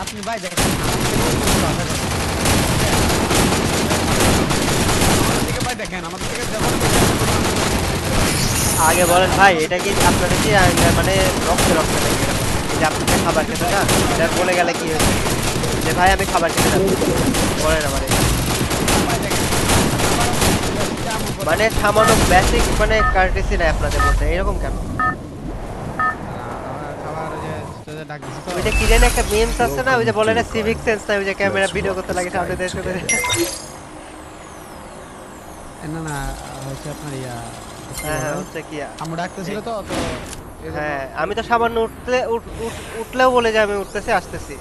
আপনি ভাই দেখেন আমাদের ভাই দেখেন আমাদের থেকে যখন আগে বলেন ভাই এটা কি আপনাদের কি মানে রক্তে রক্তে নাকি এরকম? এই যে আপনি যে খাবার খেতে না এটা বলে গেলে কি হয়েছে যে ভাই আমি খাবার খেতে যাচ্ছি বলেন আমার মানে সামান্য বেসিক মানে কার্টেসি নাই আপনাদের মধ্যে এরকম কেন? খাবার যে ডাক দিছি তো ওই যে কি জানি একটা মিমস আছে না ওই যে বলে না সিভিক সেন্স না ওই যে ক্যামেরা ভিডিও করতে লাগে সামনে দিয়ে এসে না না হচ্ছে আপনার ইয়া হ্যাঁ হ্যাঁ হচ্ছে কি আমু ডাকতেছিল তো তো হ্যাঁ আমি তো সামান্য উঠলেও বলে যে আমি উঠতেছি আসতেছি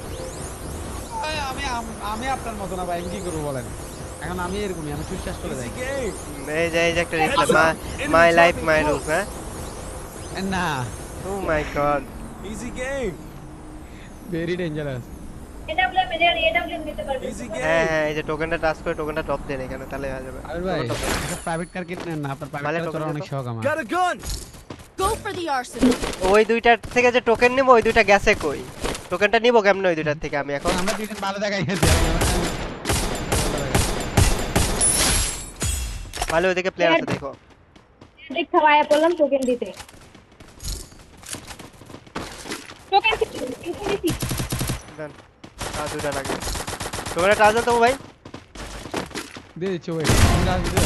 আমি আমি আপনার মত না ভাই আমি কি করব বলেন এখন আমি এরকমই আমি সুশ্বাস করে যাই এই যে একটা reply my life my rules হ্যাঁ না oh my god Easy game. Very dangerous এটা বলে মেজর এটা বলে নিতে পারবে Easy হ্যাঁ game. হ্যাঁ এই যে টোকেনটা টাচ করে টোকেনটা ড্রপ দেন এখানে তাহলে হয়ে যাবে আর ভাই একটা প্রাইভেট কার কিনেন না আপনার প্রাইভেট ভালো কার চড়ার টোকেন অনেক তো। শখ আমার Got a gun. Go for the arsenal. ওই দুইটার থেকে যে টোকেন নিব ওই দুইটা গেছে কই টোকেনটা নিব কেমনে ওই দুইটার থেকে আমি এখন আমরা দুইজন ভালো জায়গায় গেছি ভালো ওইদিকে প্লেয়ার আছে দেখো দেখ খাওয়ায় বললাম টোকেন দিতে টোকেন দিতে দেন আর দুইটা লাগে টোকেনটা টাচ দেন তো ভাই দিয়ে দিচ্ছি ওই আমরা আসবে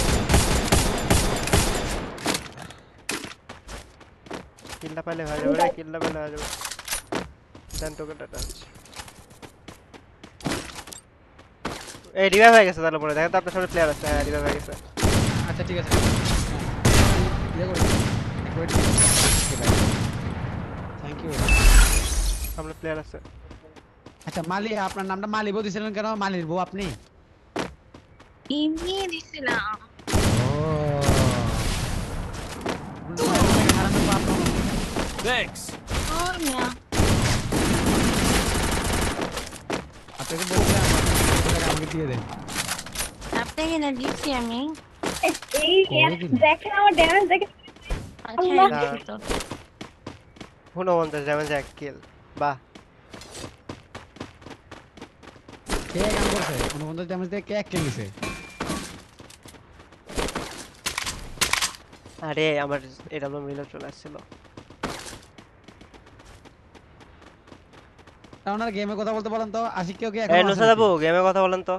কিলটা পাইলে হয়ে যাবে রে কিলটা পাইলে হয়ে যাবে দেন টোকেনটা টাচ এই রিভাইভ হয়ে গেছে তাহলে পরে দেখেন তো আপনার সামনে প্লেয়ার আছে হ্যাঁ রিভাইভ হয়ে গেছে আচ্ছা ঠিক আছে ইয়ে করি ওয়েট থ্যাংক ইউ সামনে প্লেয়ার আছে আচ্ছা মালি আপনার নামটা মালি বলছিলেন কেন মালির বউ আপনি এমনি দিছিলাম। Thanks. ও মিয়া আপনাকে বলছিলাম আমাকে দিয়ে দেন আপনাকে না দিচ্ছি আমি। এই দেখেন আমার ড্যামেজ দেখেন আচ্ছা আল্লাহ। দিচ্ছি তো। 49 ড্যামেজ এক কিল বাহ কে গান করছে অনুবন্ধ ড্যামেজ দিয়ে কে কিল দিছে আরে আমার এটা মিলে চলে আসছিল আপনার গেমে কথা বলতে বলেন তো আশিক কেউ কি এই এখন নুসা যাবো গেমে কথা বলেন তো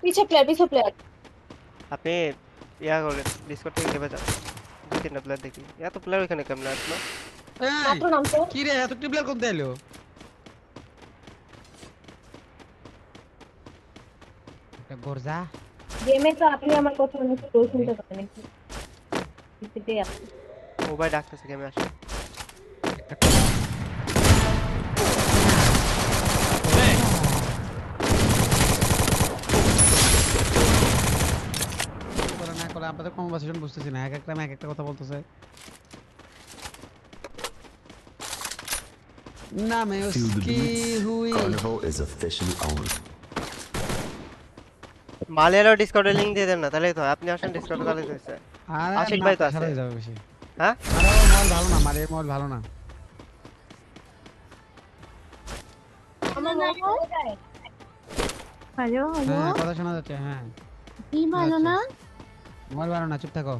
পিছে প্লেয়ার আপনি ইয়া করলেন ডিসকর্ড থেকে গেমে যান দুই তিনটা প্লেয়ার দেখি এত প্লেয়ার ওখানে কেমন আসলো মাত্র নাম তো কি রে এত টিপ্লার কোন এলো একটা গরজা গেমে তো আপনি আমার কথা অনেক স্লো শুনতে পারেন একটু পিছেতে আপনি ও ভাই ডাকতেছে গেমে আসে করে না করে আপনাদের কনভারসেশন বুঝতেছি না এক একটা কথা বলতেছে না मैं Feel the उसकी beats. हुई Carnival is officially on. মালিয়ারও ডিসকর্ডে লিংক দিয়ে দেন না তাহলেই তো হয়। আপনি আসেন ডিসকর্ডে তাহলেই তো হয়েছে আরে আশিক না, ভাই তো আছে। সারাই যাবে বেশি হ্যাঁ আরে ও মল ভালো না মারে মল ভালো না আমার মনে হয় হ্যালো হ্যালো হ্যাঁ কথা শোনা যাচ্ছে হ্যাঁ কি ভালো না? মোবাইল ভালো না চুপ থাকো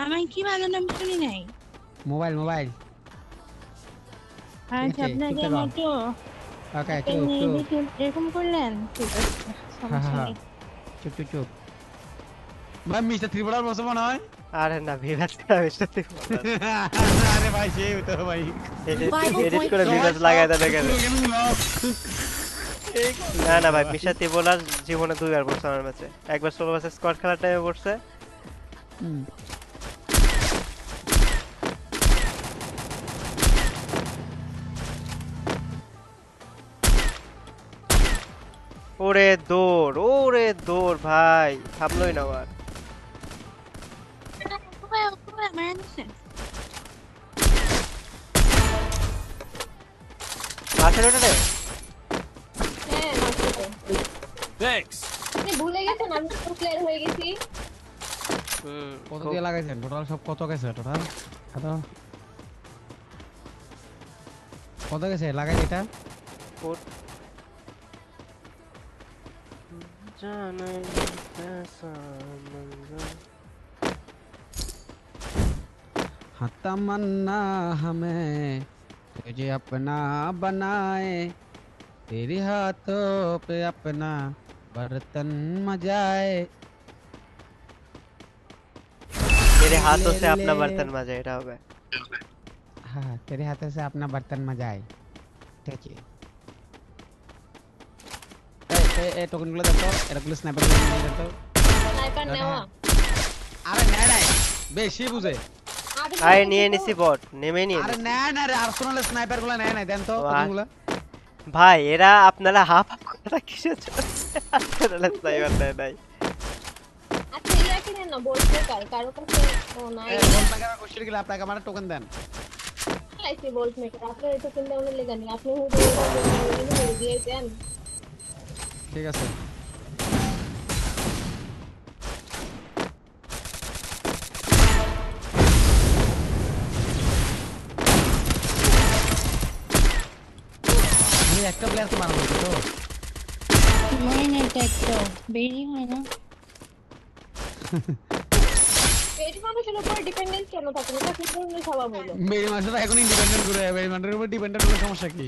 আমি কি ভালো না আমি শুনি নাই। মোবাইল আচ্ছা আছে, আপনাকে চুপ থাকো। আমি তো ওকে চুপ চুপ এরকম করলেন ঠিক আছে সমস্যা হ্যাঁ, নেই। চুপ ভাই মিস্টার ত্রিপুরার বসে মনে হয় আরে না ভিভাস না মিস্টার আরে ভাই সেই তো ভাই এডিট করে ভিভাস লাগায় দেন এখানে না না ভাই মিস্টার ত্রিপুরার জীবনে দুইবার পড়ছে আমার ম্যাচে একবার সোলো ভার্সেস স্কোয়াড খেলার টাইমে পড়ছে হুম। ওরে দৌড় ভাই থামলোই না আবার ওকে মারা দিছে। মাঠের ওটাতে হ্যাঁ মাত্র Thanks. আপনি ভুলে গেছেন আমি তো প্লেয়ার হয়ে গেছি কত দিয়ে লাগাইছেন টোটাল সব কত গেছে টোটাল কত কত গেছে লাগাই এটা কোড জানে कैसा मंजर हाँ तमन्ना हमें तुझे अपना बनाए तेरे हाथों पे अपना बर्तन मजाए मेरे हाथों से अपना बर्तन मजा এটা হবে हाँ तेरे हाथों से अपना बर्तन मजाए ठीक है ए टोकन গুলো দাও তো এটা গুলো স্নাইপার গুলো নিয়ে দাও তো স্নাইপার নেওয়া আরে না না বেশি বুঝে আরে নিয়ে নিছি বট নেমে নিয়ে আরে না না রে আর্সেনাল স্নাইপার গুলো নেয় না দেন তো বাহ। টোকন গুলো ভাই এরা আপনারা হাফ হাফ করে কিসের জন্য আপনারা স্নাইপার দেয় নাই আচ্ছা ইয়া কিনে না বলতে কারো কাছে ও নাই এই বল টাকা কোশ্চেন গেলে আপনাকে আমার টোকন দেন আইসি বলট মেকার আপনি এটা কিনতে হলে লেগানি আপনি হুদে দিয়ে দেন ঠিক আছে আমি একটা প্লেয়ার তো মারবো তো মনে নেই তো একটা বেরি হয় না এই মানুষের উপর ডিপেন্ডেন্ট কেন থাকে এটা কি ধরনের স্বভাব হলো মেরি মাসটা এখন ইন্ডিপেন্ডেন্ট করে মেরি মাসের উপর ডিপেন্ডেন্ট হলে সমস্যা কি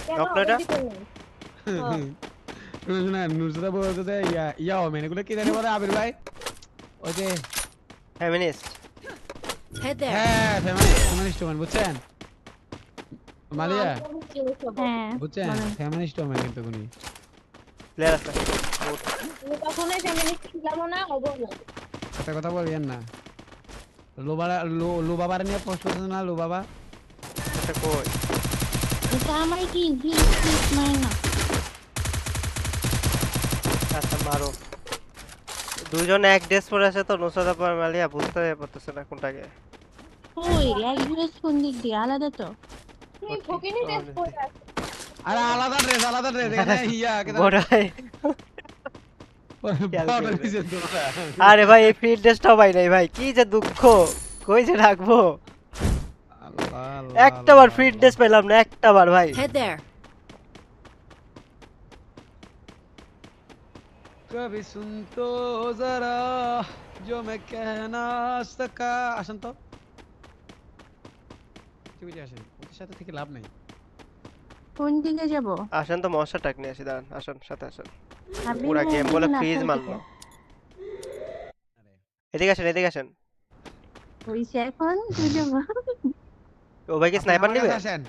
কেন আপনারা? ডিপেন্ডেন্ট না নুসরা বলতে ইয়া মেনে গুলো কি জানি বলে আবির ভাই ওই যে ফেমিনিস্ট হ্যাঁ ফেমিনিস্ট ওম্যান বুঝছেন মালিয়া হ্যাঁ বুঝছেন ফেমিনিস্ট ওম্যান কিন্তু উনি প্লেয়ার আছে তুমি কখনোই ফেমিনিস্ট ছিলাম না হবো না একটা কথা বলবেন না লো বাবার নিয়ে পোস্ট করছেন না লো বাবা এটা কই এটা আমার কি মানে না আচ্ছা মারো দুজন এক ড্রেস পরে আছে তো নুসরাত আপা মালিয়া বুঝতে পারতেছে না কোনটাকে ওই এক ড্রেস কোন দিক দিয়ে আলাদা তো তুমি ফকিনি টেস্ট করে আসো আরে আলাদা ড্রেস এখানে ইয়া বড় ভাই বড় হইছে তোরা আরে ভাই এই ফিল্ড ড্রেসটাও পাই নাই ভাই কি যে দুঃখ কই যে রাখবো আল্লাহ একটা বার ফিল্ড ড্রেস পেলাম না একটা বার ভাই कभी सुन तो जरा जो मैं कह ना सका আসেন তো ঠিক আছে আসেন ওদের সাথে থেকে লাভ নাই কোন দিকে যাব আসেন তো মশা টাক নিয়ে আসি দাঁড়ান আসেন সাথে আসেন আপনি পুরা গেম বলে না ফ্রিজ আপনার মারলো দিকে। এদিকে আসেন হইছে এখন তুই যাব ও ভাই কি স্নাইপার আমার নেবে কাছে আসেন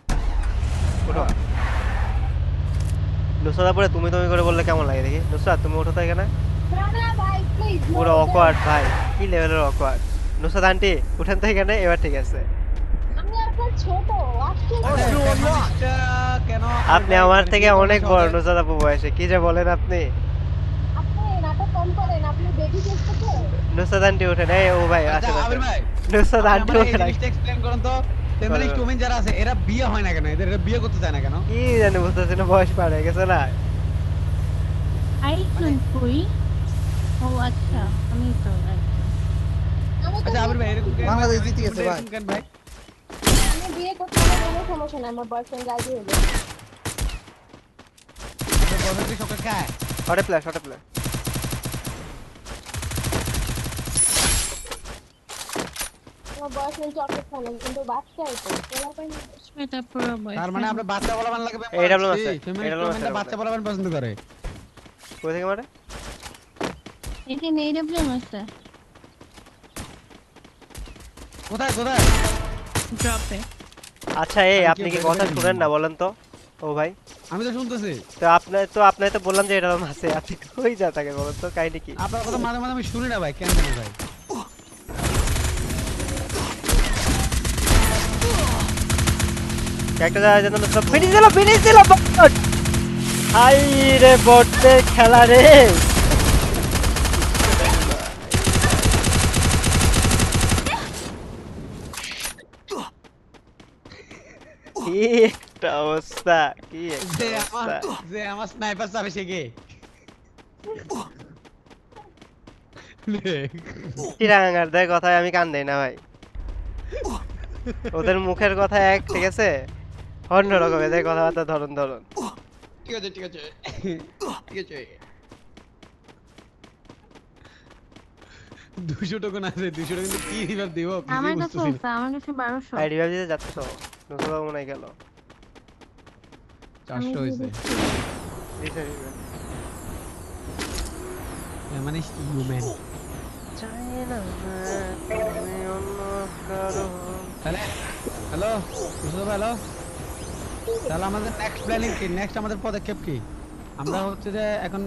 ওঠো নুসরাত পরে তুমি করে বললে কেমন লাগে দেখি নুসরাত তুমি ওঠো তো এখানে না না ভাই প্লিজ পুরো অকওয়ার্ড ভাই কি লেভেলের অকওয়ার্ড নুসরাত আন্টি উঠেন তো এখানে এবার ঠিক আছে আমি আপনার ছোট আসছে ফেমিনিস্টটা কেন আপনি আমার থেকে অনেক বড় নুসরাত আপু বয়সে কি যে বলেন আপনি আপনি নাটক কম করেন আপনি বেবি টেস্ট করেন নুসরাত আন্টি উঠেন এই ও ভাই আসেন আবির আসেন ভাই নুসরাত আন্টি আমাকে উঠেন জিনিসটা এক্সপ্লেইন করুন তো ফেমিনিস্ট ওমেন যারা আছে এরা বিয়ে হয় না কেন এদের বিয়ে করতে চায় না কেন কি জানি বুঝতেছি না বয়স পার হয়ে গেছে না আই শুন কই ও আচ্ছা আমি তো আমি তো আচ্ছা আবির ভাই এরকম কেন বাংলাদেশ জিতে গেছে ভাই। এরকম কেন ভাই আমি বিয়ে করতে আমার কোনো সমস্যা নাই আমার বয়ফ্রেন্ড রাজি হলো আপনার বয়ফ্রেন্ড কি চকলেট খায় হটে প্লে আমার বয়ফ্রেন্ড চকলেট খায় না কিন্তু বাচ্চা হইতো এটা পুরো বয় তার মানে আপনি বাচ্চা বলাবান লাগে এইটা বলো আছে, ফেমিনিস্ট এইটা বলো আছে, ওমেনটা বাচ্চা বলাবান পছন্দ করে কই থেকে মারে এটা নেই প্রবলেম আছে কোথায় ড্রপে আচ্ছা এই আমি আপনি কি কি বলতে কথা পারি? শুনেন না বলেন তো ও ভাই আমি তো শুনতেছি আপনার তো বললাম যে এরকম আছে আপনি কই যা থাকে বলেন তো কাহিনী কি আপনার কথা মাঝে মাঝে আমি শুনি না ভাই কেন জানি ভাই একটা জায়গায় যেন সব ফিনিশ দিল বট হাই রে বটের খেলা রে কি একটা অবস্থা কি একটা অবস্থা যে আমার স্নাইপার চাবে সে কে চিরাঙ্গার দেয় কথায় আমি কান দেই না ভাই ওদের মুখের কথা এক ঠিক আছে অন্যরকম এদের কথাবার্তা ধরন ধরন। ঠিক আছে ঠিক আছে ঠিক আছে 200 টোকন আছে 200 টোকন কি রিভাইভ দিব আমার কিছুই কাছে বুঝতেছি আছে, আমার কাছে 1200। আইডি ভাবি দিতে যাচ্ছে তো নতুন মনে হয় গেল না আমি 400 হইছে দিচ্ছি। দিছে দিছে। মানে হিউম্যান তুমি অন্য কারো তাহলে হ্যালো মুস্তফা হ্যালো তাহলে আমাদের নেক্সট প্ল্যানিং কি নেক্সট আমাদের পদক্ষেপ কি আমরা হচ্ছে যে এখন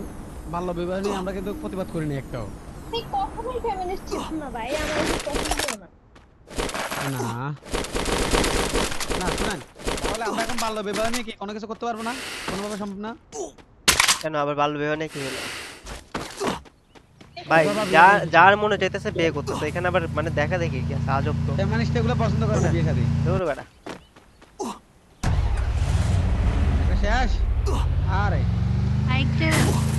বাল্য বিবাহ নিয়ে আমরা কিন্তু প্রতিবাদ করিনি একটাও আমি কখনোই ফেমিনিস্ট ছিলাম না ভাই, আমার এটা পছন্দ না। না না শুনেন তাহলে আমরা এখন বাল্য বিবাহ নিয়ে কি কোনো কিছু করতে পারবো না কোনোভাবে সম্ভব না কেন আবার বাল্য বিবাহ নিয়ে কি হলো ভাই যার মনে চাইতেছে বিয়ে করতেছে এখানে আবার মানে দেখা দেখি কি আছে আজব তো ফেমিনিস্ট এগুলো পছন্দ করে না বিয়ে শাদী দৌড় বেটা এটা শেষ আরে আরেকটা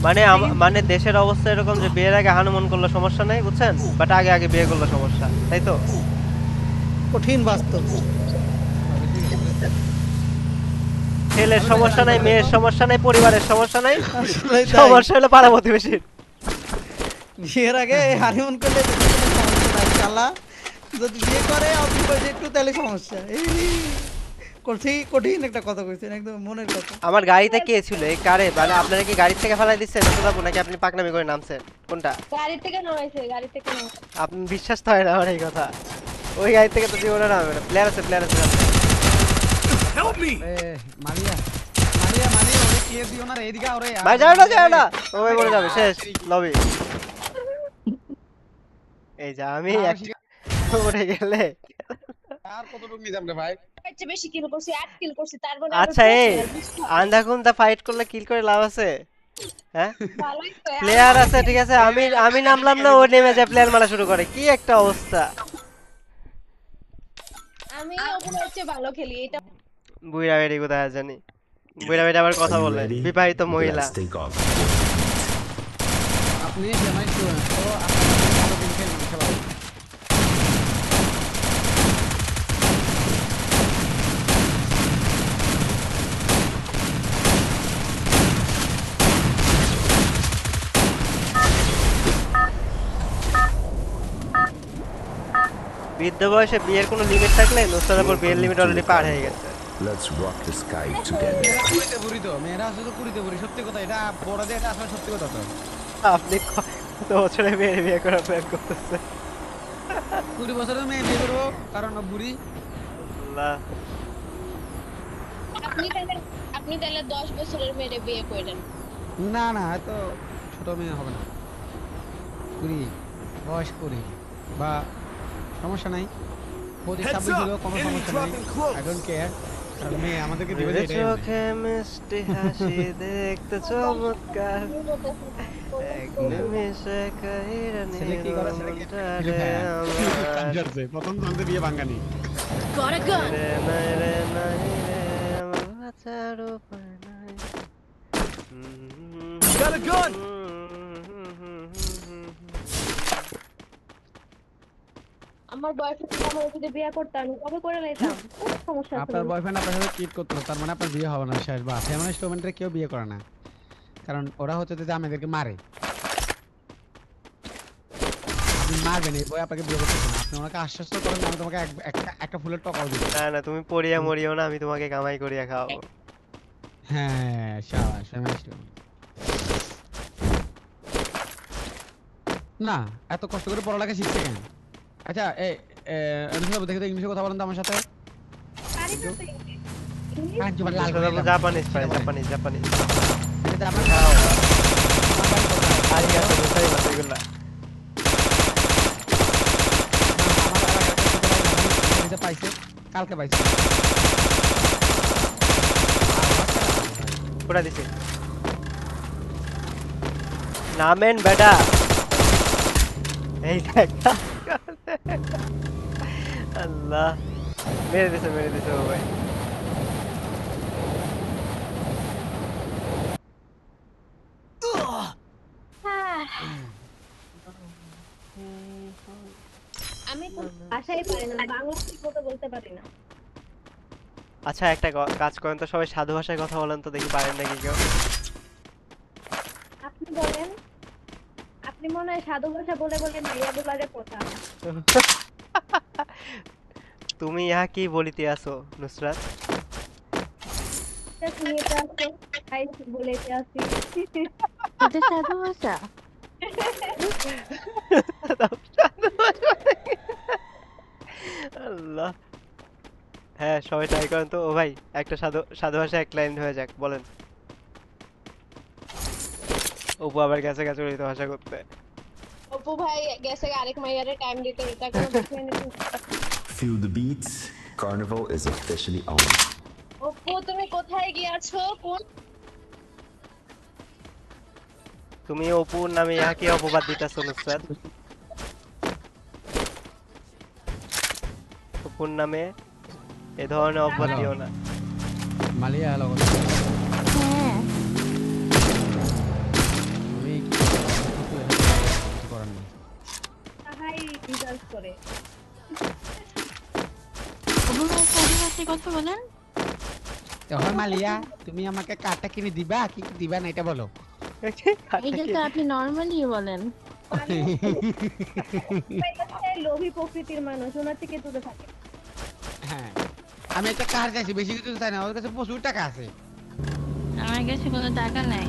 মানে মানে দেশের অবস্থা এরকম যে বিয়ের আগে হানুমান করলে সমস্যা নাই বুঝছেন বাট আগে আগে বিয়ে করলে সমস্যা তাই তো কঠিন বাস্তব। ছেলের সমস্যা নাই মেয়ের সমস্যা নাই পরিবারের সমস্যা নাই আসলেই তাই। সমস্যা হলো পাড়া প্রতিবেশীর বিয়ের আগে হানিমুন করলে তো কোনো সমস্যা নাই শালা। যদি বিয়ে করে অল্প বয়সে একটু তাহলে সমস্যা। এই কঠিন কঠিন একটা কথা কইছেন, একদম মনের কথা। আমার গাড়িতে কে ছিল এই কারে মানে আপনারা কি গাড়ি থেকে ফেলাই দিচ্ছেন নাকি আপনি পাকনামি করে নামছেন কোনটা গাড়ি থেকে নামাইছে, গাড়ি থেকে নামাইছে। আপনি বিশ্বাস তো হয় না আমার এই কথা ওই গাড়ি থেকে তো জীবনে নামবে না প্লেয়ার আছে Help me! এ মারিয়া মারিয়া মারিয়া ওরে ক্লিয়ার দিও না রে এদিকে ওরে ভাই যাও না ওই মরে যাবে শেষ লবি এই যা আমি উঠে গেলে আর কতটুকু নিজাম রে ভাই এর চেয়ে বেশি কিল করছি, 8 কিল করছি, তার মানে আচ্ছা এই আন্ধাকুন্তা ফাইট করলে কিল করে লাভ আছে হ্যাঁ ভালোই তো। প্লেয়ার আছে ঠিক আছে আমি নামলাম না ও নেমে যায় প্লেয়ার মারা শুরু করে কি একটা অবস্থা আমি ওগুলোর চেয়ে ভালো খেলি, এটা বুইরা বেড়ি কোথায় জানি বুইরা বেড়ি আবার কথা Are you বলে ready? বিবাহিত মহিলা Let's take off. আপনি ফেমাইস স্টুডেন্ট তো আপনার ভালো দিন খেলবেন খেলা বৃদ্ধ বয়সে বিয়ের কোনো লিমিট থাকলে নুসরাতের বিয়ের লিমিট অলরেডি পার হয়ে গেছে Let's rock the sky together. মেয়েরা কুড়িতে বুড়ি তো মেয়েরা আসলে তো কুড়িতে বুড়ি সত্যি কথা এটা বড়দের এটা আসলে সত্যি কথা তো আপনি কত বছরে বিয়ে করার প্ল্যান করতেছেন 20 বছরের মেয়ে বিয়ে করবো কারণ ও বুড়ি আল্লাহ আপনি তাহলে 10 বছরের মেয়েরে বিয়ে করেন। না না এত ছোট মেয়ে হবে না 20 বয়স 20 বা সমস্যা নাই 25-26 হলেও কোনো সমস্যা নাই আই ডোন্ট কেয়ার কারণ মেয়ে আমাদেরকে দিবে যে এটাই আমাদের। চোখে মিষ্টি হাসি দেখতে চমৎকার এক নিমেষে কাহিরা ছেলে কি করে ছেলে কি প্রথম জানতে বিয়ে ভাঙানি রে নাই রে আমার বাঁচার উপায় নাই Got a gun! আমার বয়ফ্রেন্ড আমার যদি বিয়ে করতে আমি কবে করে লাইতাম, কোনো সমস্যা আছে আপনার না। বয়ফ্রেন্ড আপনার সাথে চিট করতো তার মানে আপনার বিয়ে হবে না শেষ বা ফেমিনিস্ট ওমেন্টে কেউ বিয়ে করে না কারণ ওরা হচ্ছে যে আমাদেরকে মারে আপনি মারবেন এই বই আপনাকে বিয়ে করতে না আপনি ওনাকে আশ্বস্ত করেন আমি তোমাকে একটা ফুলের টকাও দিব না না তুমি পড়িয়া মরিও না আমি তোমাকে কামাই করিয়া খাওয়াবো হ্যাঁ শাবাশ ফেমিনিস্ট না এত কষ্ট করে পড়ালেখা শিখছে কেন আচ্ছা এই দেখে তো ইংলিশে কথা বলেন তো আমার সাথে পারি না তো ইংলিশ। কাজ জোবার লাল করে দিলাম। জাপানিজ ভাই জাপানিজ এটা আপনার আরিগাতো গোসাইমাসু এগুলা পাইছে কালকে পাইছে পুরা দিছি নামেন বেটা এই দেখ আল্লাহ মেরে দিছে ও ভাই আমি তো ভাষাই পারি না, বাংলা ঠিক মতো বলতে পারি না। আচ্ছা একটা কাজ করেন তো, সবাই সাধু ভাষায় কথা বলেন তো দেখি পারেন নাকি কেউ। আপনি বলেন, আপনি মনে হয় সাধু ভাষা বলে বলে মাইয়া গুলারে পোতা। তুমি ইহা কি বলিতে আছো নুসরাত? তা তুমি এটা আসো, তাই বলেতে আসি। এটা সাধু ভাষা। আল্লাহ। হ্যাঁ সবাই ট্রাই করেন তো। ও ভাই একটা সাধু সাধু ভাষায় এক লাইন হয়ে যাক, বলেন। অপু আবার গেছে গেছে উড়িত ভাষা করতে। অপু ভাই গেছে আরেক মাইয়ারে টাইম দিতে, এটা কোনো বিষয় না। Feel the beats. Carnival is officially on. Apu তুমি কোথায় গিয়েছো? কোন তুমি অপুর নামে ইহা কি অপবাদ দিতেছো নুসরাত? অপুর নামে এ ধরনের অপবাদ দিও না। মালিয়া হ্যালো হ্যাঁ আমি কিছু করার নেই। তাহাই রিজাল্ট করে? অপু ভাই সাধু ভাষায় কথা বলেন। এখন মালিয়া তুমি আমাকে কার্ডটা কিনে দিবা কি কি দিবা না এটা বলো। এইটা তো আপনি নরমালি বলেন। লোভী প্রকৃতির মানুষ, ওনার থেকে দূরে থাকে। হ্যাঁ আমি একটা কার চাইছি, বেশি কিছু চাই না, ওর কাছে প্রচুর টাকা আছে। আমার কাছে কোনো টাকা নাই।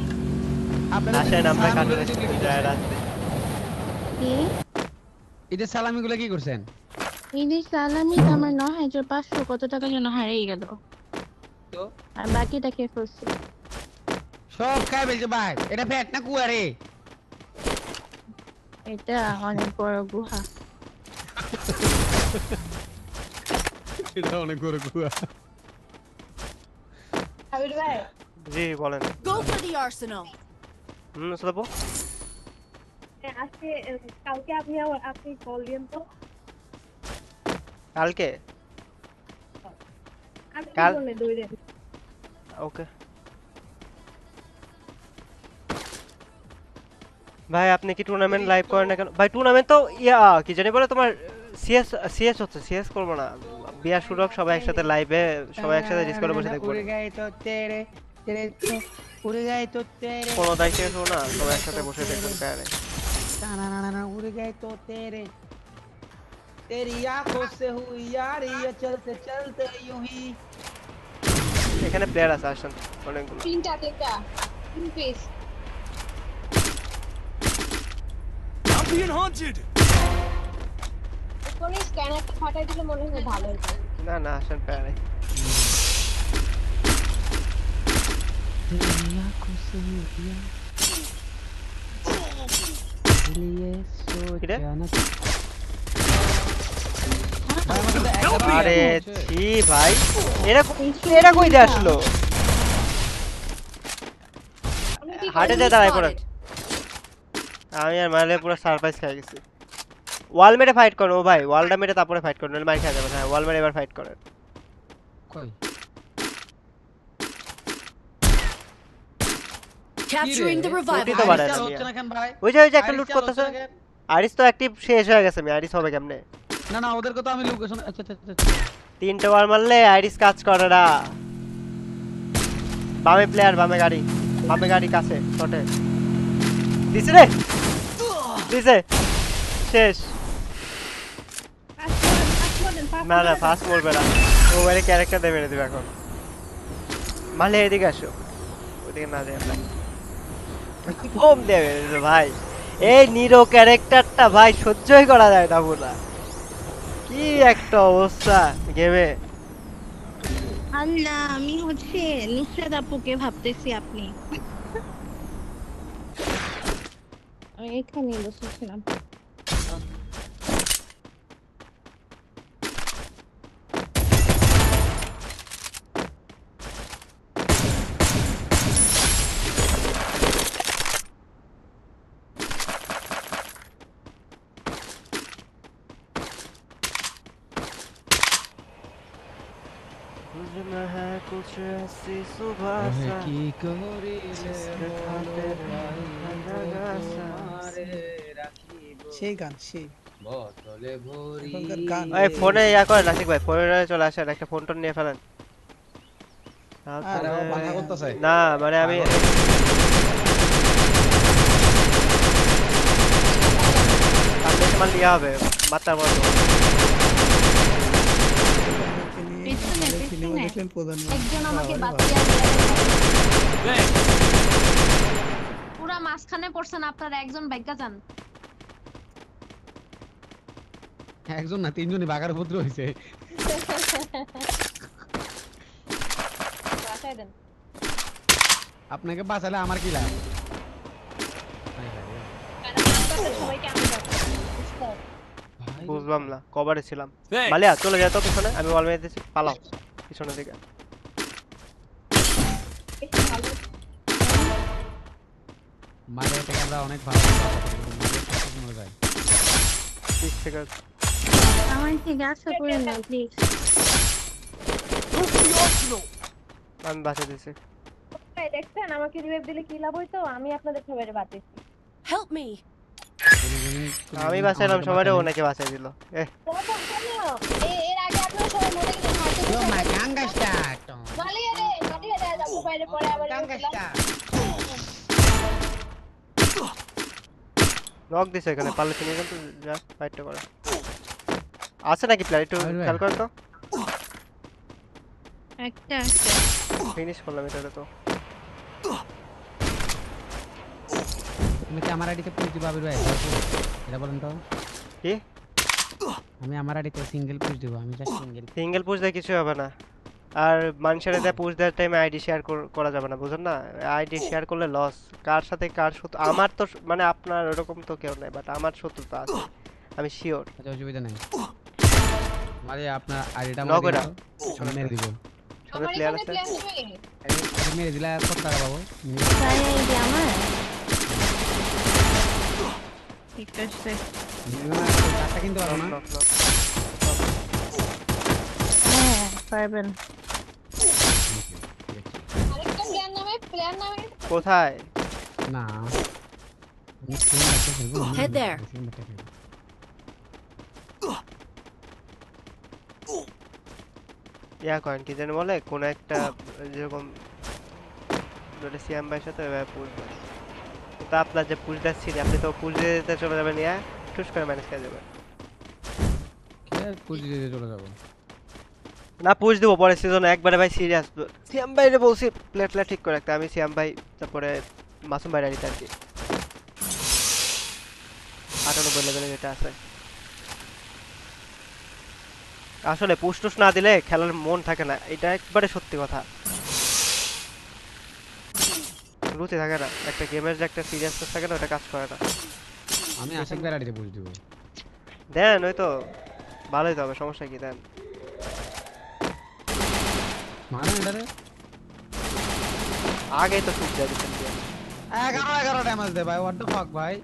আসেন আমরা কার্টুনে যায় রাতে। কি ঈদের সালামিগুলো কি করছেন? ঈদের সালামি তো আমার ৯,৫০০ কত টাকা যেন হারিয়ে গেল, তো আর বাকিটা খেয়ে ফেলছি। সব খাই বলছে ভাই, এটা ফ্যাট না কুয়ারে? এটা অনেক বড় গুহা। এটা অনেক বড় কুয়া। আবির ভাই জি বলেন। Go for the arsenal. Nusrat আপু আজকে কালকে আপনি কল দিন তো। কালকে? আমি কাল বলে দৌড়ে ওকে ভাই। আপনি কি টুর্নামেন্ট লাইভ করেন না কেন ভাই? টুর্নামেন্ট তো ইয়া কি জানি বলে তোমার সিএস সিএস হচ্ছে। সিএস করব না, বিয়া সুরক সবাই একসাথে লাইভে সবাই একসাথে ডিসকর্ডে বসে দেখব। উড়ে গায়ে তো তেরে তেরে তো উড়ে গায়ে তো তেরে 15 তারিখে শো না, সবাই একসাথে বসে দেখবেন। কারে ना उड़ गए तो तेरे तेरी आंखों से हुई यारी ये चलते चलते यूं ही। এখানে প্লেয়ার আছে আসেন অনেকগুলো। তিন পিস I'm being haunted. কোন স্ক্যানারটা ফাটাই দিলে মনে হয় ভালো হতো। না না আসেন প্লেয়ার। तेरी आंखों से हुई लिए কিরে सोचा ना। আরে ছি ভাই, এরা এরা কই দিয়ে আসলো? হাটে যায় দাঁড়াই পড়ে। আমি আর মারলে পুরো সারপ্রাইজ খেয়ে গেছি। ওয়াল মেরে ফাইট করো ও ভাই, ওয়ালটা মেরে তারপরে ফাইট করো, নাহলে মার খেয়ে যাবে। হ্যাঁ ওয়াল মেরে এবার ফাইট করেন। कोई Capturing the ওটি revival. তো বাড়ে না হচ্ছে না কেন ভাই? ওই যে একটা লুট করতেছে। আরিস তো অ্যাক্টিভ শেষ হয়ে গেছে। আমি আরিস হবে কেমনে? না না ওদেরকে তো আমি লোকেশন আচ্ছা আচ্ছা আচ্ছা 3টে ওয়ার মারলে আইরিস কাজ করে না। বামে প্লেয়ার, বামে গাড়ি কাছে শটে দিছে রে, দিছে শেষ। না না ফাস্ট মরবে না, ও বাইরে ক্যারেক্টার দিয়ে মেরে দিবে এখন। মালে এদিকে আসো, ওদিকে না যায় আপনার কম দেবে ভাই। এই নিরো ক্যারেক্টারটা ভাই সহ্যই করা যায় না পুরা। কি একটা অবস্থা গেমে। আল্লাহ আমি হচ্ছে নুসরাত আপুকে ভাবতেছি। আপনি আমি এখানে বসেছিলাম। कुछ ऐसी सुबह सा की करिले जिसके खातिर সেই গান সেই বোতলে ভরি এখনকার গান এই ফোনে ইয়া করে নাসিক ভাই, ফোনে চলে আসেন, একটা ফোন টোন নিয়ে ফেলেন। আরে ও বাধা করতেছে। না মানে আমি সামনে মাল লিয়া হবে বাচ্চার মতো। পিছনে, সিনেমা পিছনে। দেখলেন প্রধান একজন আমাকে বাবা রে বাঁচিয়ে Thanks. পুরা মাঝখানে পড়ছেন আপনারা একজন বাইকা যান একজন না তিনজনই বাঘার উপদ্রব হয়েছে। বাঁচায় দেন আপনাকে বাঁচালে আমার কি লাভ? কারণ আপনাদের সবাইকে আমি বাঁচাবো বুঝতে বুঝলাম না কভারে ছিলাম। Thanks. মালিয়া চলে যাও তো পিছনে, আমি ওয়াল মেরে দিচ্ছি, পালাও পিছনের দিকে। ভালো মাঝে থেকে আমরা অনেক ভালো মনে যায়। 30 সেকেন্ড। আমার ঠিক আছে করে না please. Move to the arsenal. আমি বাঁচা দিছি। এই দেখছেন আমাকে রিভাইভ দিলে কি লাভ হইতো আমি আপনাদের সবাইকে বাঁচাইছি Help me. আমি বাঁচাইলাম সবারে, ও নাকি বাঁচাই দিল। কোনো সমস্যা নেই এর আগে আপনারা সবাই মরে গেলেন হয়তো Yo, my gangsta. মালিয়া রে যাবো বাইরে পরে আবার Gangsta. নক দিছে এখানে, পারলে তুমি কিন্তু যা ফাইটটা করো। আছে নাকি প্লেয়ার একটু আরে ভাই। খেয়াল করো তো। একটা আছে। ফিনিশ করলাম এটা তো। তুমি কি আমার আইডিতে পুশ দিবা আবির ভাই? এটা বলেন তো। কি আমি আমার আইডিতে সিঙ্গেল পুশ দিব, আমি জাস্ট সিঙ্গেল। সিঙ্গেল পুশ দিয়ে কিছু হবে না। আর মানুষের এটা পুশ দেওয়ার টাইমে আইডি শেয়ার করা যাবে না, বুঝেন না? আইডি শেয়ার করলে লস। কার সাথে কার শত্রু, আমার তো মানে আপনার ওরকম তো কেউ নাই, বাট আমার শত্রুতা আছে, আমি শিওর। আচ্ছা অসুবিধা নাই। মানে আপনার আইডিটা নক মেরে এটা। দিও। আমি মেরে দিব। সামনে আমার প্লেয়ার এখানে আছে। প্ল্যান নেই এটা মেরে দিলে কত টাকা পাবো? তাই এই যে আমার ঠিক আছে। টাকা কিনতে পারবো না। Knock, knock. হ্যাঁ পারবেন। আরেকটা প্ল্যান নামে কোথায়? না। আমি সিম রাখতে ফেলবো। Head there. সিম রাখতে ফেলবো। ইয়া করেন কি যেন বলে, কোন একটা যেরকম ধরে সিএম ভাইয়ের সাথে ওইভাবে পুশ দেন। তো আপনার যে পুশ দিচ্ছি আপনি তো পুশ দিতে চলে যাবেন, ইয়া ঠুস করে ম্যানেজ করে যাবেন। কি আর পুশ দিতে চলে যাবো? না পুশ দিব পরে সিজনে একবারে ভাই, সিরিয়াস। সিএম ভাইরে বলছি প্লেট ঠিক করে রাখতে, আমি সিএম ভাই তারপরে মাসুম ভাই রাইতে আর কি 98 লেভেলে যেটা আছে। আসলে পুশ টুস না দিলে খেলার মন থাকে না, এটা একবারে সত্যি কথা। রুচি থাকে না, একটা গেমের যে একটা সিরিয়াসনেস থাকে না, ওটা কাজ করে না। আমি আশিক ভাইয়ের আইডিতে পুশ দিব। দেন ওই তো ভালোই তো হবে, সমস্যা কি দেন। মানে এটারে আগেই তো শুট দেয় দিচ্ছেন। 11 ড্যামেজ দে ভাই, হোয়াট দ্য ফাক ভাই।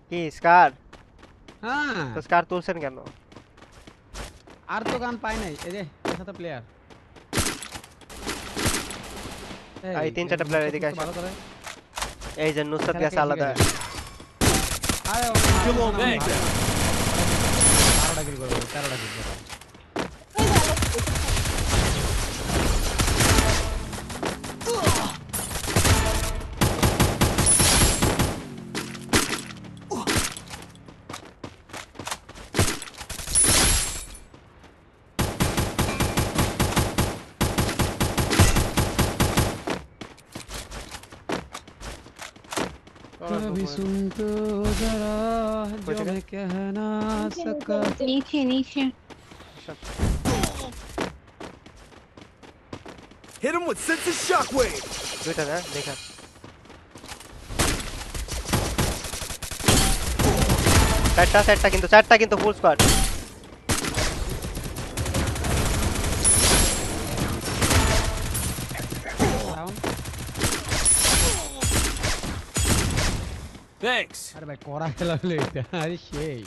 কি স্কার? হ্যাঁ তো স্কার তুলছেন কেন? আর তো গান পাই নাই। এই যে এর সাথে প্লেয়ার। এই 3-4টা player এদিকে আসে। ভালো করে। এই যে নুসরাত গেছে আলাদা। আরে Come on, thanks. 12টা কিল করব, 13টা কিল করব। कभी सुन तो जरा जो मैं कह ना सका। নিচে নিচে। Hit him with sense of shockwave. দুইটা না দেখা। চারটা কিন্তু ফুল স্কোয়াড। Thanks. আরে ভাই করা খেলা হলো এটা। আরে সেই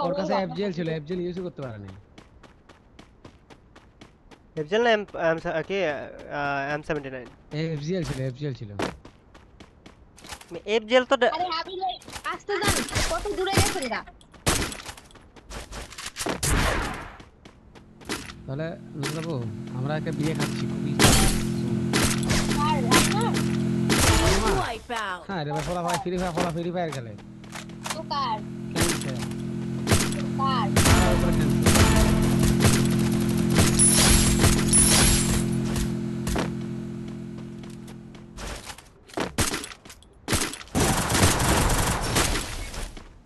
ওর কাছে এফজিএল ছিল, এফজিএল ইউজ করতে পারে নাই। এফজেল না কি M79? এফজিএল ছিল। এফজেল তো আরে আবির ভাই আসতে যান কত দূরে গেছেন গা তাহলে নুসরাত বাবু আমরা একটা বিয়ে খাচ্ছি খুবই আর আপনার Wipeout. হ্যাঁ রে ভাই ফলা ভাই ফ্রি ফায়ার খেলে তো কার খেলছে কার আর উপরে খেলছে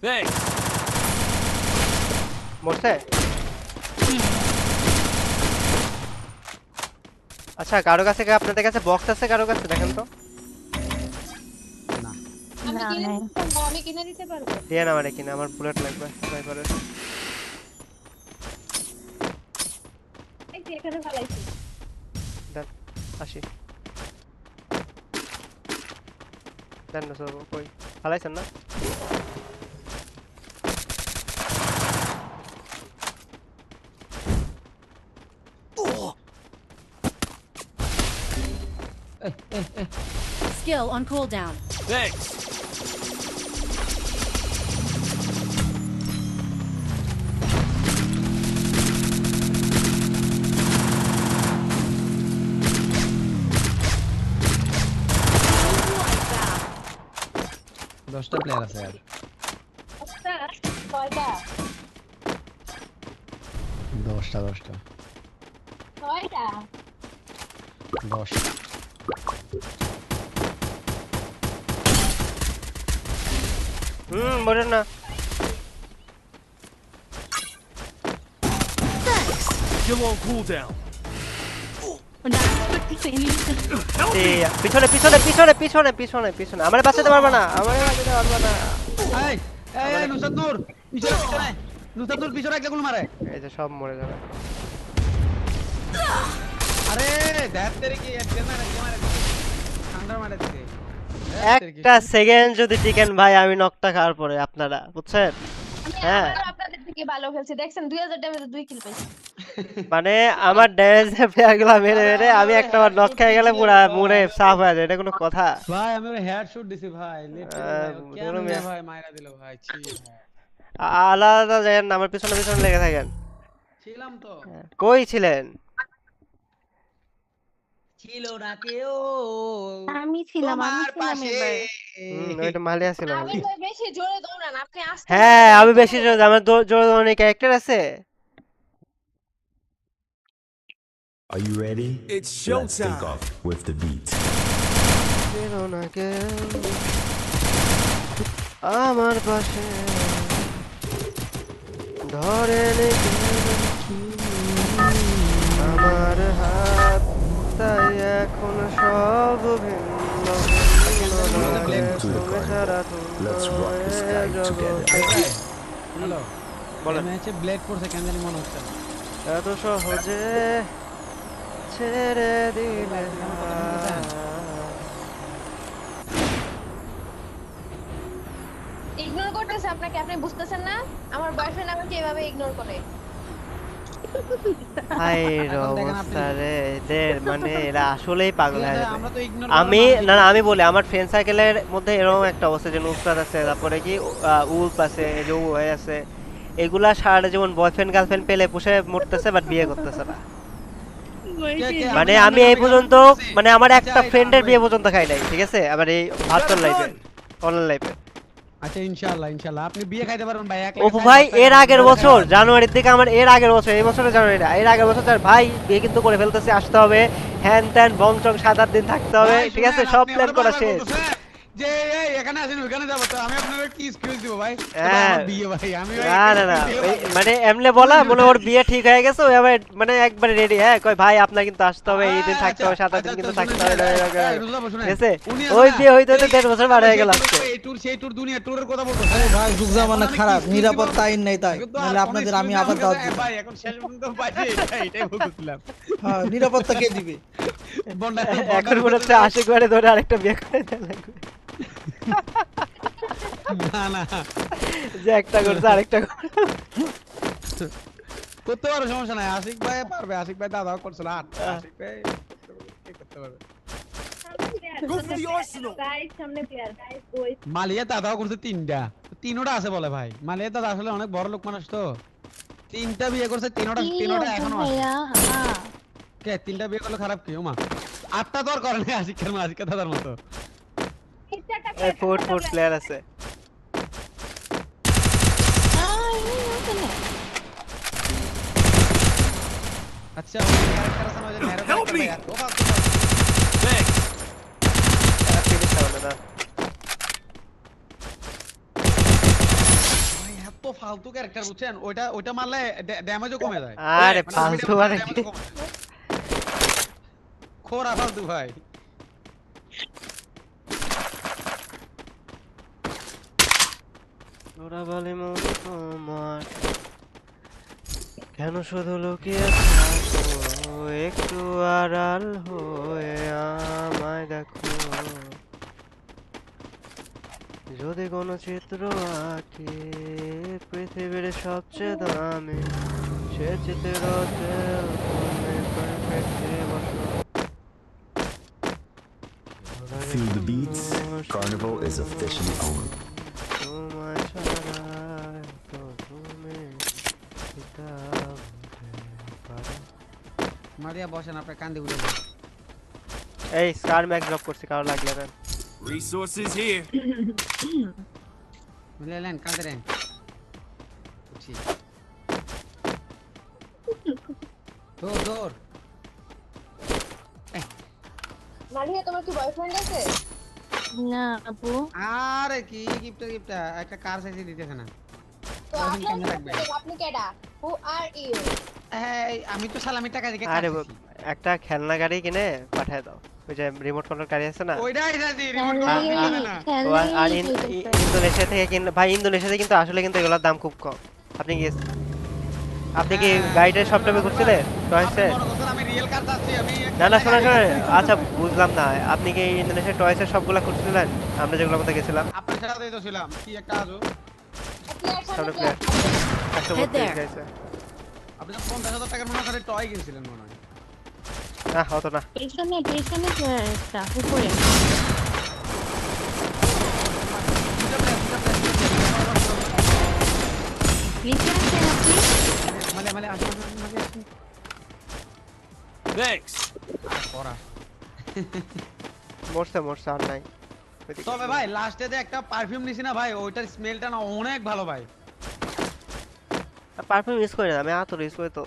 Thanks. মরছে? আচ্ছা কারো কাছে আপনাদের কাছে বক্স আছে কারো কাছে দেখেন তো না আমি কিনে দিতে পারবো দিয়ে না মানে কিনা আমার বুলেট লাগবে স্নাইপারের এই যে এখানে ফেলাইছি দেন আসি দেন না সব কই হালাইছেন না Skill on cooldown. Thanks. দশটা প্লেয়ার আছে আর আচ্ছা কয়টা দশটা কয়টা 10টা বলেন না Skill on cooldown. পিছনে পিছনে পিছনে পিছনে পিছনে পিছনে আমার বাঁচাতে পারবে না আমার বাঁচাতে পারবে না এই এই নুসরাত নূর পিছনে নুসরাত নূর পিছনে একটা গুলো মারে এই যে সব মরে যাবে আরে দেখ তেরে কি এক মারে ঠান্ডা মারে দিতে একটা সেকেন্ড যদি টিকেন ভাই আমি নকটা খাওয়ার পরে আপনারা বুঝছেন হ্যাঁ আপনাদের থেকে ভালো খেলছি দেখছেন 2000 ড্যামেজে 2 কিল পাইছি মানে আমার ড্যামেজ প্লেয়ারগুলো মেরে মেরে আমি একটা বার নক খেয়ে গেলে পুরো মুড়ে সাফ হয়ে যায় এটা কোনো কথা ভাই আমি হেডশট দিছি ভাই লেট কেন ভাই মাইরা দিল ভাই ছি আলাদা যায়েন না আমার পিছনে পিছনে লেগে থাকেন ছিলাম তো কই ছিলেন ছিল না কেউ আমি ছিলাম এবার ওইটা মালিয়া ছিল আমি তো বেশি জোরে দৌড়ান আপনি আস্তে হ্যাঁ আমি বেশি জোরে আমার জোরে অনেক ক্যারেক্টার আছে Are you ready? It's Let's take showtime. off with the beat. ছিল না কেউ আমার পাশে ধরে আমার হাত তাই এখন সব ভিন্ন Let's rock the sky together. Hello বলেন ম্যাচে ব্লেড পড়ছে কেন জানি মনে হচ্ছে না এত সহজে ছেড়ে দিলে ইগনোর করতেছে আপনাকে আপনি বুঝতেছেন না আমার বয়ফ্রেন্ড আমাকে এভাবে ইগনোর করে হায়রে অবস্থা রে এদের মানে এরা আসলেই পাগল হয়ে যাবে আমরা তো ইগনোর আমি না না আমি বলি আমার ফ্রেন্ড সার্কেলের মধ্যে এরকম একটা অবস্থা যে নুসরাত আছে তারপরে কি উলফ আছে এই যে ওয়াই আছে এগুলা সারা জীবন বয়ফ্রেন্ড গার্লফ্রেন্ড পেলে পুষে মরতেছে বাট বিয়ে করতেছে না মানে আমি এই পর্যন্ত মানে আমার একটা ফ্রেন্ডের বিয়ে পর্যন্ত খাই নাই ঠিক আছে আমার এই ভার্চুয়াল লাইফে অনলাইন লাইফে আচ্ছা ইনশাআল্লাহ আপনি বিয়ে খাইতে পারবেন ভাই এক ওপো ভাই এর আগের বছর জানুয়ারির দিকে আমার এর আগের বছর এই বছরে জানুয়ারি না এর আগের বছর তার ভাই বিয়ে কিন্তু করে ফেলতেছে আসতে হবে হ্যান ত্যান বংচং 7-8 দিন থাকতে হবে ঠিক আছে সব প্ল্যান করা শেষ যে এই এখানে আসেন ওখানে যাব তো আমি আপনাদের কি এক্সকিউজ দিব ভাই হ্যাঁ। আমার বিয়ে ভাই আমি না না না মানে এমনে বলা মনে ওর বিয়ে ঠিক হয়ে গেছে ওই আবার মানে একবারে রেডি হ্যাঁ কই ভাই আপনার কিন্তু আসতে হবে এই দিন থাকতে হবে 7-8 দিন কিন্তু থাকতে হবে ঠিক আছে ওই বিয়ে হইতে হইতে 1.5 বছর বার হয়ে গেল আজকে এই ট্যুর সেই ট্যুর দুনিয়া ট্যুরের কথা বলতো ভাই যুগ জামানা খারাপ নিরাপত্তা আইন নাই তাই নাহলে আপনাদের আমি আবার দাওয়াত দিব ভাই এখন শেষ পর্যন্ত পাইছি এটাই বলতেছিলাম হ্যাঁ নিরাপত্তা কে দিবে এখন মনে হচ্ছে আশিক বারে ধরে আরেকটা বিয়ে করে দেন লাগবে না না যে একটা করছে আরেকটা করতে পারো সমস্যা নাই আশিক ভাই পারবে আশিক ভাই দাদাও করছিল আশিক ভাই কি করতে পারবে Go for the arsenal. Guys সামনে প্লেয়ার গাইস ওই মালিয়া দাদাও করছে 3টা 3টা আছে বলে ভাই মালিয়া দাদা আসলে অনেক বড় লোক মানুষ তো তিনটা বিয়ে করছে, তিনটা কি তিনটা হচ্ছে এখনো আছে। ভাইয়া? হ্যাঁ। কে তিনটা বিয়ে করলে খারাপ কি ওমা? আটটা তো আর করে না আশিকের মা, আশিকের দাদার মতো। এই ফোর্ট প্লেয়ার আছে। এই ওখানে। আচ্ছা ওই ক্যারেক্টার আছে না ওই যে নেরো Help ক্যারেক্টার me! ভাই, ও বাপ Thanks. ফিনিশ হবে না। ভাই এত ফালতু ক্যারেক্টার বুঝছেন, ওইটা ওইটা মারলে ড্যামেজও কমে যায়। আরে মানে ফালতু ওইটা মানে মারলে কি? damage ও কমে যায়। খোরা ফালতু ভাই। ওরা বলে মন তোমার কেন শুধু লুকিয়ে থাকো, একটু আড়াল হয়ে আমায় দেখো, যদি কোনো চিত্র আঁকি পৃথিবীর সবচেয়ে দামি সে চিত্রতে তুমি perfectly বসো। Feel the beats. Carnival is officially on. তোমায় ছাড়া তো তুমি পিতা হতে পারো। মারিয়া বসেন আপনি কান্দি উঠে যান। এই স্কার ম্যাক্স ড্রপ করছি, কারো লাগলে না। Resources here. মিলে নেন কাঁদে নেন। বুঝছি। দৌড় দৌড়। মালিয়া তোমার কি বয়ফ্রেন্ড আছে? না আপু। আরে কি গিফট একটা কার সাইজে দিতেছে না। তো boyfriend আপনার কেমনে লাগবে? আপনি কেডা? হু আর ইউ? এই আমি তো সালামি টাকা দিয়ে আরে কাটছি। একটা খেলনা গাড়ি কিনে পাঠায় দাও, ওই যে রিমোট কন্ট্রোল গাড়ি আছে না, ওইটাই দাদি রিমোট খেলনা কন্ট্রোল গাড়ি, করে না। ও খেলনা আর গাড়ি ইন্দোনেশিয়া থেকে কিনলে ভাই, ইন্দোনেশিয়াতে কিন্তু আসলে কিন্তু এগুলোর দাম খুব কম। আপনি কি আপনি কি গাড়িটার সব টাইমে ঘুরছিলেন টয়েসে? আপনি মনে করছেন আমি রিয়েল কার চাচ্ছি, আমি না না শোনা শোনা, আচ্ছা বুঝলাম না, আপনি কি ইন্দোনেশিয়ার টয়েসের সবগুলা ঘুরছিলেন আমরা যেগুলোর মধ্যে গেছিলাম? আপনার সাথে তো ছিলাম কি একটা আজও। প্লেয়ার সামনে সামনে প্লেয়ার প্লেয়ার। 132 there. গাইছে। আপনি তো 50,000 টাকার মনে হয় টয় কিনছিলেন মনে হয়। না হতো না। পেছনে পেছনে একটা উপরে। নিচে আসেন আপনি। মালে মালে আসুন মালে আসুন। Thanks. করা। মরছে মরছে আর নাই। ওইদিকে। তবে ভাই লাস্টে যে একটা পারফিউম নিছি না ভাই, ওইটার স্মেলটা না অনেক ভালো ভাই। পারফিউম ইউজ করি না আমি, আতর ইউজ করি তো